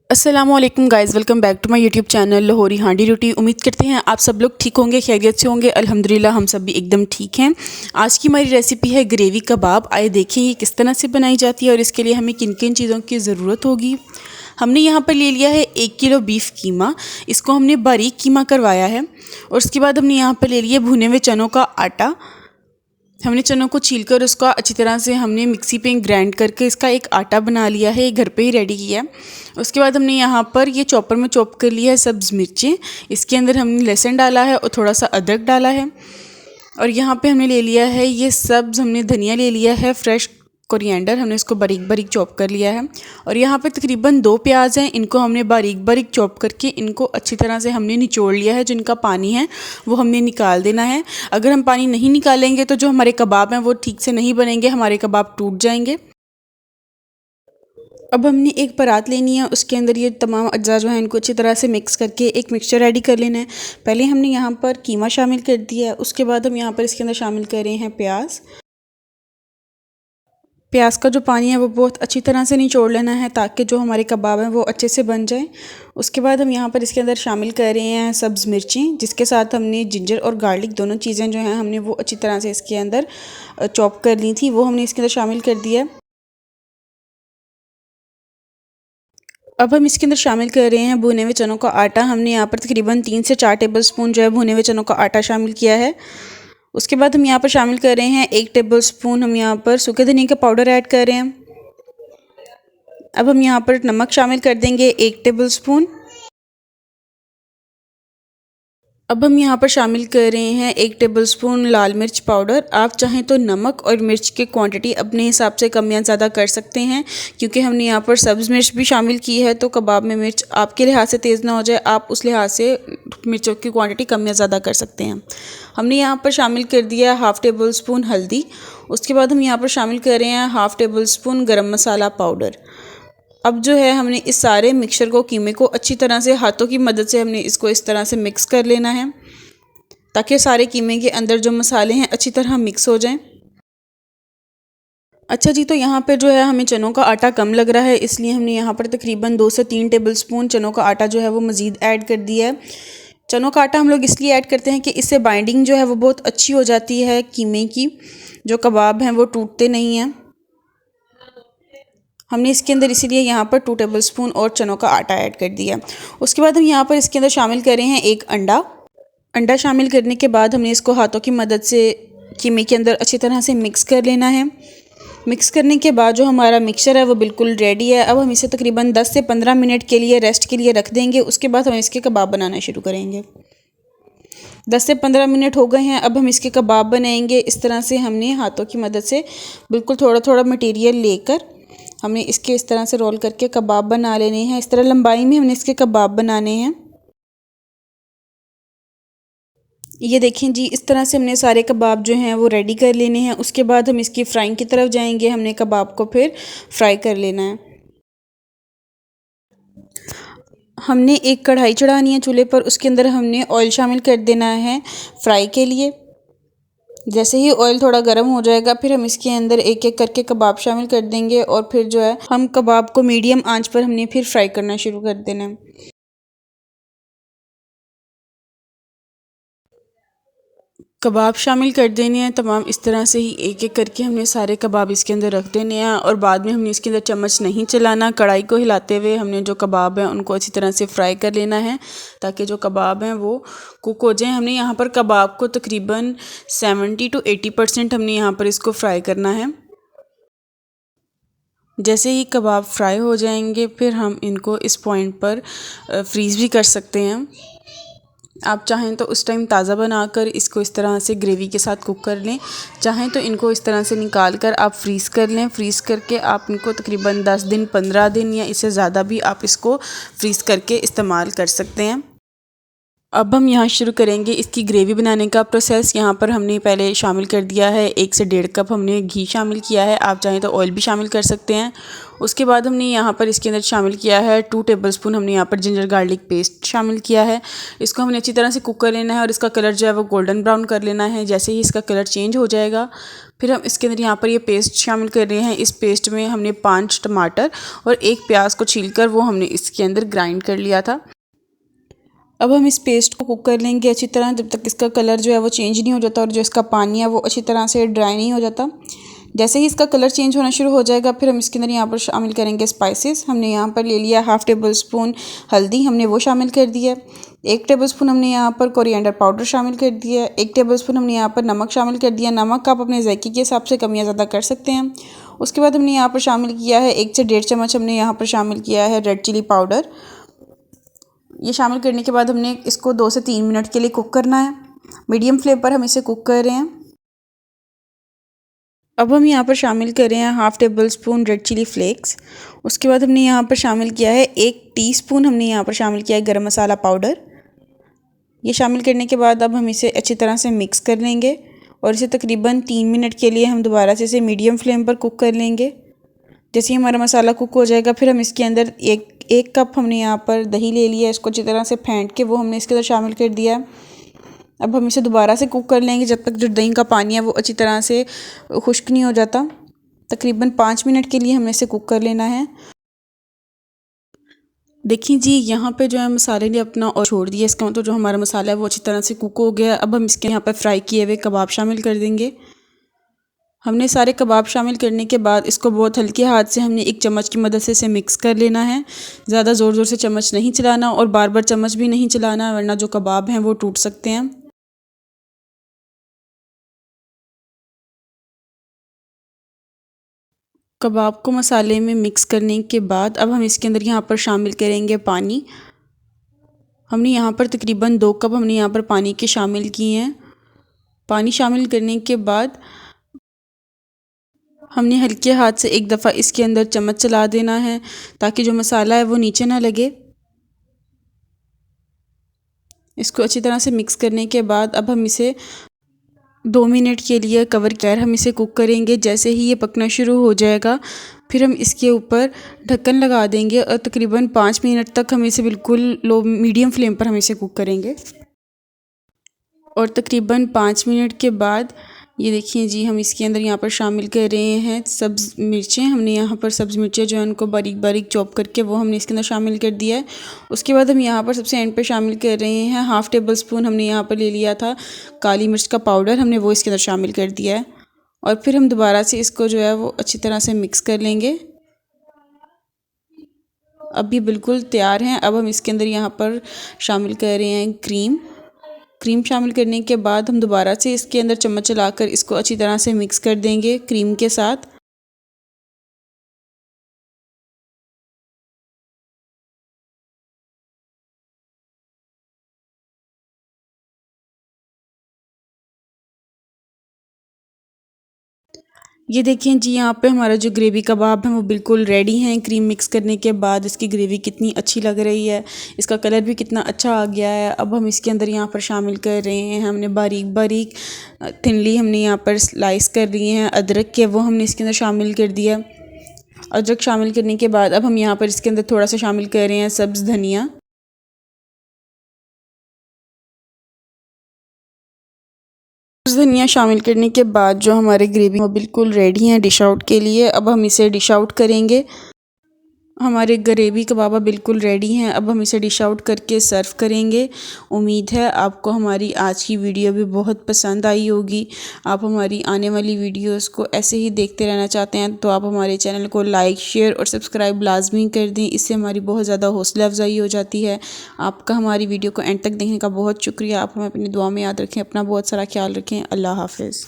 अस्सलामुअलैकुम guys, welcome back to my YouTube channel Lahori Handi Roti. उम्मीद करते हैं आप सब लोग ठीक होंगे, खैरियत से होंगे। अल्हम्दुलिल्लाह हम सब भी एकदम ठीक हैं। आज की हमारी रेसिपी है ग्रेवी कबाब। आइए देखें ये किस तरह से बनाई जाती है और इसके लिए हमें किन किन चीज़ों की ज़रूरत होगी। हमने यहाँ पर ले लिया है 1 किलो बीफ कीमा। इसको हमने बारीक कीमा करवाया है। और उसके बाद हमने यहाँ पर ले लिया भुने हुए चनों का आटा। हमने चनों को छीलकर उसका अच्छी तरह से हमने मिक्सी पे ग्राइंड करके इसका एक आटा बना लिया है, ये घर पे ही रेडी किया है। उसके बाद हमने यहाँ पर ये चॉपर में चॉप कर लिया है सब्ज़ मिर्चें। इसके अंदर हमने लहसुन डाला है और थोड़ा सा अदरक डाला है। और यहाँ पे हमने ले लिया है ये सब्ज़, हमने धनिया ले लिया है, फ्रेश कोरिएंडर, हमने इसको बारीक बारीक चॉप कर लिया है। और यहाँ पे तकरीबन 2 प्याज हैं, इनको हमने बारीक बारीक चॉप करके इनको अच्छी तरह से हमने निचोड़ लिया है। जो इनका पानी है वो हमने निकाल देना है। अगर हम पानी नहीं निकालेंगे तो जो हमारे कबाब हैं वो ठीक से नहीं बनेंगे, हमारे कबाब टूट जाएंगे। अब हमने एक परात लेनी है, उसके अंदर ये तमाम अज्जा जो हैं इनको अच्छी तरह से मिक्स करके एक मिक्सचर रेडी कर लेना है। पहले हमने यहाँ पर कीमा शामिल कर दिया है, उसके बाद हम यहाँ पर इसके अंदर शामिल कर रहे हैं प्याज। प्याज का जो पानी है वो बहुत अच्छी तरह से निचोड़ लेना है ताकि जो हमारे कबाब हैं वो अच्छे से बन जाएं। उसके बाद हम यहाँ पर इसके अंदर शामिल कर रहे हैं सब्ज़ मिर्ची, जिसके साथ हमने जिंजर और गार्लिक दोनों चीज़ें जो हैं हमने वो अच्छी तरह से इसके अंदर चॉप कर ली थी, वो हमने इसके अंदर शामिल कर दिया। अब हम इसके अंदर शामिल कर रहे हैं भुने हुए चनों का आटा। हमने यहाँ पर तकरीबन 3 से 4 टेबल स्पून जो है भुने हुए चनों का आटा शामिल किया है। उसके बाद हम यहाँ पर शामिल कर रहे हैं 1 टेबल स्पून हम यहाँ पर सूखे धनिया का पाउडर ऐड कर रहे हैं। अब हम यहाँ पर नमक शामिल कर देंगे 1 टेबल स्पून। अब हम यहाँ पर शामिल कर रहे हैं 1 टेबल स्पून लाल मिर्च पाउडर। आप चाहें तो नमक और मिर्च की क्वांटिटी अपने हिसाब से कम या ज़्यादा कर सकते हैं, क्योंकि हमने यहाँ पर सब्ज़ मिर्च भी शामिल की है। तो कबाब में मिर्च आपके लिहाज से तेज़ ना हो जाए, आप उस लिहाज से मिर्चों की क्वांटिटी कम या ज़्यादा कर सकते हैं। हमने यहाँ पर शामिल कर दिया 1/2 टेबल स्पून हल्दी। उसके बाद हम यहाँ पर शामिल कर रहे हैं 1/2 टेबल स्पून गर्म मसाला पाउडर। अब जो है हमने इस सारे मिक्सचर को, कीमे को अच्छी तरह से हाथों की मदद से हमने इसको इस तरह से मिक्स कर लेना है ताकि सारे कीमे के अंदर जो मसाले हैं अच्छी तरह मिक्स हो जाएं। अच्छा जी, तो यहाँ पे जो है हमें चनों का आटा कम लग रहा है, इसलिए हमने यहाँ पर तकरीबन 2 से 3 टेबल स्पून चनों का आटा जो है वो मज़ीद ऐड कर दिया है। चनों का आटा हम लोग इसलिए ऐड करते हैं कि इससे बाइंडिंग जो है वो बहुत अच्छी हो जाती है कीमे की, जो कबाब हैं वो टूटते नहीं हैं। हमने इसके अंदर इसीलिए यहाँ पर 2 टेबल स्पून और चनों का आटा ऐड कर दिया। उसके बाद हम यहाँ पर इसके अंदर शामिल कर रहे हैं 1 अंडा। अंडा शामिल करने के बाद हमने इसको हाथों की मदद से कीमे के अंदर अच्छी तरह से मिक्स कर लेना है। मिक्स करने के बाद जो हमारा मिक्सचर है वो बिल्कुल रेडी है। अब हम इसे तकरीबन 10 से 15 मिनट के लिए रेस्ट के लिए रख देंगे। उसके बाद हम इसके कबाब बनाना शुरू करेंगे। 10 से 15 मिनट हो गए हैं। अब हम इसके कबाब बनाएंगे। इस तरह से हमने हाथों की मदद से बिल्कुल थोड़ा थोड़ा मटेरियल लेकर हमने इसके इस तरह से रोल करके कबाब बना लेने हैं। इस तरह लंबाई में हमने इसके कबाब बनाने हैं। ये देखें जी, इस तरह से हमने सारे कबाब जो हैं वो रेडी कर लेने हैं। उसके बाद हम इसकी फ्राइंग की तरफ जाएंगे। हमने कबाब को फिर फ्राई कर लेना है। हमने एक कढ़ाई चढ़ानी है चूल्हे पर, उसके अंदर हमने ऑयल शामिल कर देना है फ्राई के लिए। जैसे ही ऑयल थोड़ा गर्म हो जाएगा फिर हम इसके अंदर एक एक करके कबाब शामिल कर देंगे और फिर जो है हम कबाब को मीडियम आंच पर हमने फिर फ्राई करना शुरू कर देना है। कबाब शामिल कर देने हैं तमाम। इस तरह से ही एक एक करके हमने सारे कबाब इसके अंदर रख देने हैं और बाद में हमने इसके अंदर चम्मच नहीं चलाना, कढ़ाई को हिलाते हुए हमने जो कबाब हैं उनको अच्छी तरह से फ्राई कर लेना है ताकि जो कबाब हैं वो कुक हो जाएं। हमने यहाँ पर कबाब को तकरीबन 70 to 80% हमने यहाँ पर इसको फ्राई करना है। जैसे ही कबाब फ्राई हो जाएंगे फिर हम इनको इस पॉइंट पर फ्रीज़ भी कर सकते हैं। आप चाहें तो उस टाइम ताज़ा बनाकर इसको इस तरह से ग्रेवी के साथ कुक कर लें, चाहें तो इनको इस तरह से निकाल कर आप फ्रीज़ कर लें। फ्रीज़ करके आप इनको तकरीबन 10 दिन 15 दिन या इससे ज़्यादा भी आप इसको फ्रीज़ करके इस्तेमाल कर सकते हैं। अब हम यहाँ शुरू करेंगे इसकी ग्रेवी बनाने का प्रोसेस। यहाँ पर हमने पहले शामिल कर दिया है 1 से 1.5 कप हमने घी शामिल किया है, आप चाहें तो ऑयल भी शामिल कर सकते हैं। उसके बाद हमने यहाँ पर इसके अंदर शामिल किया है 2 टेबलस्पून हमने यहाँ पर जिंजर गार्लिक पेस्ट शामिल किया है। इसको हमने अच्छी तरह से कुक कर लेना है और इसका कलर जो है वो गोल्डन ब्राउन कर लेना है। जैसे ही इसका कलर चेंज हो जाएगा फिर हम इसके अंदर यहाँ पर ये पेस्ट शामिल कर रहे हैं। इस पेस्ट में हमने 5 टमाटर और 1 प्याज को छीलकर वो हमने इसके अंदर ग्राइंड कर लिया था। अब हम इस पेस्ट को कुक कर लेंगे अच्छी तरह, जब तक इसका कलर जो है वो चेंज नहीं हो जाता और जो इसका पानी है वो अच्छी तरह से ड्राई नहीं हो जाता। जैसे ही इसका कलर चेंज होना शुरू हो जाएगा फिर हम इसके अंदर यहाँ पर शामिल करेंगे स्पाइसेस। हमने यहाँ पर ले लिया 1/2 टेबलस्पून हल्दी, हमने वो शामिल कर दिया है। 1 टेबलस्पून हमने यहाँ पर कोरिएंडर पाउडर शामिल कर दिया है। 1 टेबलस्पून हमने यहाँ पर नमक शामिल कर दिया। नमक आप अपने जायके के हिसाब से कम या ज़्यादा कर सकते हैं। उसके बाद हमने यहाँ पर शामिल किया है 1 से 1.5 चम्मच हमने यहाँ पर शामिल किया है रेड चिली पाउडर। ये शामिल करने के बाद हमने इसको 2 से 3 मिनट के लिए कुक करना है। मीडियम फ्लेम पर हम इसे कुक कर रहे हैं। अब हम यहाँ पर शामिल कर रहे हैं 1/2 टेबलस्पून रेड चिली फ्लेक्स। उसके बाद हमने यहाँ पर शामिल किया है 1 टीस्पून हमने यहाँ पर शामिल किया है गरम मसाला पाउडर। ये शामिल करने के बाद अब हम इसे अच्छी तरह से मिक्स कर लेंगे और इसे तकरीबन 3 मिनट के लिए हम दोबारा से इसे मीडियम फ्लेम पर कुक कर लेंगे। जैसे ही हमारा मसाला कुक हो जाएगा फिर हम इसके अंदर एक कप हमने यहाँ पर दही ले लिया है। इसको अच्छी तरह से फेंट के वो हमने इसके अंदर शामिल कर दिया है। अब हम इसे दोबारा से कुक कर लेंगे जब तक जो दही का पानी है वो अच्छी तरह से खुश्क नहीं हो जाता। तकरीबन 5 मिनट के लिए हमें इसे कुक कर लेना है। देखिए जी, यहाँ पे जो है मसाले ने अपना और छोड़ दिया, इसका मतलब जो हमारा मसाला है वो अच्छी तरह से कुक हो गया। अब हम इसके यहाँ पर फ्राई किए हुए कबाब शामिल कर देंगे। हमने सारे कबाब शामिल करने के बाद इसको बहुत हल्के हाथ से हमने एक चम्मच की मदद से इसे मिक्स कर लेना है। ज़्यादा ज़ोर ज़ोर से चम्मच नहीं चलाना और बार बार चम्मच भी नहीं चलाना, वरना जो कबाब हैं वो टूट सकते हैं। कबाब को मसाले में मिक्स करने के बाद अब हम इसके अंदर यहाँ पर शामिल करेंगे पानी। हमने यहाँ पर तकरीबन 2 कप हमने यहाँ पर पानी के शामिल किए हैं। पानी शामिल करने के बाद हमने हल्के हाथ से एक दफ़ा इसके अंदर चम्मच चला देना है ताकि जो मसाला है वो नीचे ना लगे। इसको अच्छी तरह से मिक्स करने के बाद अब हम इसे 2 मिनट के लिए कवर कर हम इसे कुक करेंगे। जैसे ही ये पकना शुरू हो जाएगा फिर हम इसके ऊपर ढक्कन लगा देंगे और तकरीबन 5 मिनट तक हम इसे बिल्कुल लो मीडियम फ्लेम पर हम इसे कुक करेंगे। और तकरीबन 5 मिनट के बाद ये देखिए जी, हम इसके अंदर यहाँ पर शामिल कर रहे हैं सब्ज़ मिर्चें। हमने यहाँ पर सब्ज़ मिर्चें जो है उनको बारीक बारीक चॉप करके वो हमने इसके अंदर शामिल कर दिया है। उसके बाद हम यहाँ पर सबसे एंड पे शामिल कर रहे हैं 1/2 टेबलस्पून हमने यहाँ पर ले लिया था काली मिर्च का पाउडर, हमने वो इसके अंदर शामिल कर दिया है। और फिर हम दोबारा से इसको जो है वो अच्छी तरह से मिक्स कर लेंगे। अब ये बिल्कुल तैयार हैं। अब हम इसके अंदर यहाँ पर शामिल कर रहे हैं क्रीम शामिल करने के बाद हम दोबारा से इसके अंदर चम्मच चलाकर इसको अच्छी तरह से मिक्स कर देंगे क्रीम के साथ। ये देखिए जी, यहाँ पे हमारा जो ग्रेवी कबाब है वो बिल्कुल रेडी हैं। क्रीम मिक्स करने के बाद इसकी ग्रेवी कितनी अच्छी लग रही है, इसका कलर भी कितना अच्छा आ गया है। अब हम इसके अंदर यहाँ पर शामिल कर रहे हैं, हमने बारीक बारीक थिनली हमने यहाँ पर स्लाइस कर लिए हैं अदरक के, वो हमने इसके अंदर शामिल कर दिया। अदरक शामिल करने के बाद अब हम यहाँ पर इसके अंदर थोड़ा सा शामिल कर रहे हैं सब्ज़ धनिया। धनिया शामिल करने के बाद जो हमारे ग्रेवी वो बिल्कुल रेडी हैं डिश आउट के लिए। अब हम इसे डिश आउट करेंगे। हमारे ग्रेवी कबाब बिल्कुल रेडी हैं। अब हम इसे डिश आउट करके सर्व करेंगे। उम्मीद है आपको हमारी आज की वीडियो भी बहुत पसंद आई होगी। आप हमारी आने वाली वीडियोस को ऐसे ही देखते रहना चाहते हैं तो आप हमारे चैनल को लाइक, शेयर और सब्सक्राइब लाजमी कर दें। इससे हमारी बहुत ज़्यादा हौसला अफजाई हो जाती है। आपका हमारी वीडियो को एंड तक देखने का बहुत शुक्रिया। आप हमें अपनी दुआ में याद रखें। अपना बहुत सारा ख्याल रखें। अल्लाह हाफ़िज़।